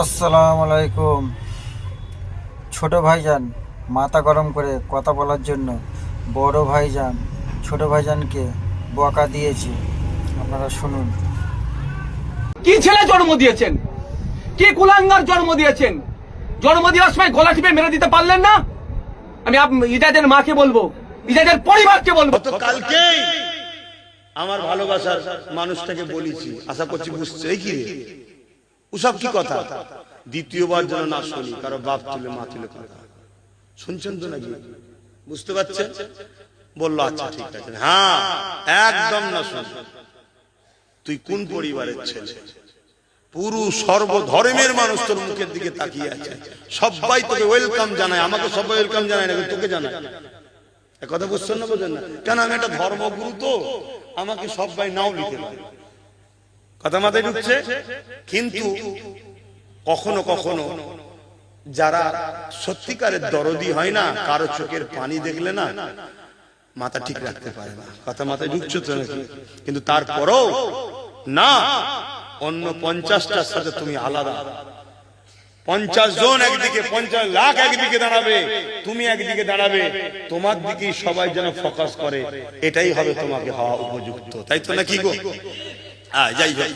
আসসালামু আলাইকুম। ছোট ভাইজান মাথা গরম করে কথা বলার জন্য বড় ভাইজান ছোট ভাইজানকে বকা দিয়েছে। আপনারা শুনুন। কি ছেলে জন্ম দিয়েছেন, কি কুলাঙ্গার জন্ম দিয়েছেন। জন্ম দেওয়ার সময় গলা টিপে মেরে দিতে পারলেন না। আমি ইজাদের মাকে বলবো, ইজাদের পরিবারকে বলবো। তো কালকেই আমার ভালোবাসার মানুষটাকে বলেছি, আশা করছি বুঝছে। এই কি রে, ওসব কি কথা? দ্বিতীয়বার যেন না শুনি কারো বাপ তুলে মা তুলে কথা। শুনছেন তো নাকি? বুঝতে পারছেন? বললো আচ্ছা ঠিক আছে। হ্যাঁ, একদম না শুন। তুই কোন পরিবারের ছেলে? পুরো সর্বধর্মের মানুষ তোর মুখের দিকে তাকিয়ে আছে। সবাই তোকে ওয়েলকাম জানায়। আমাকে সবাই ওয়েলকাম জানায় না, তোকে জানায়। কথা বুঝছেন না? বোঝেন না কেন? আমি একটা ধর্মগুরু, তো আমাকে সবাই নাও লিখে পারে। কথা মাথায় ঢুকছে? কিন্তু কখনো কখনো যারা সত্যিকারের দরদি হয় না, কারো চোখের পানি দেখলে না মাথা ঠিক রাখতে পারে না। কথা মাথায় ঢুকছে তো নাকি? কিন্তু তারপরেও না, অন্য 50টার সাথে তুমি আলাদা। 50 জন একদিকে, 50 লাখ একদিকে দাঁড়াবে, তুমি একদিকে দাঁড়াবে। তোমার দিকেই সবাই যেন ফোকাস করে, এটাই হবে তোমাকে হওয়া উপযুক্ত। তাই তো নাকি গো? যাই হোক।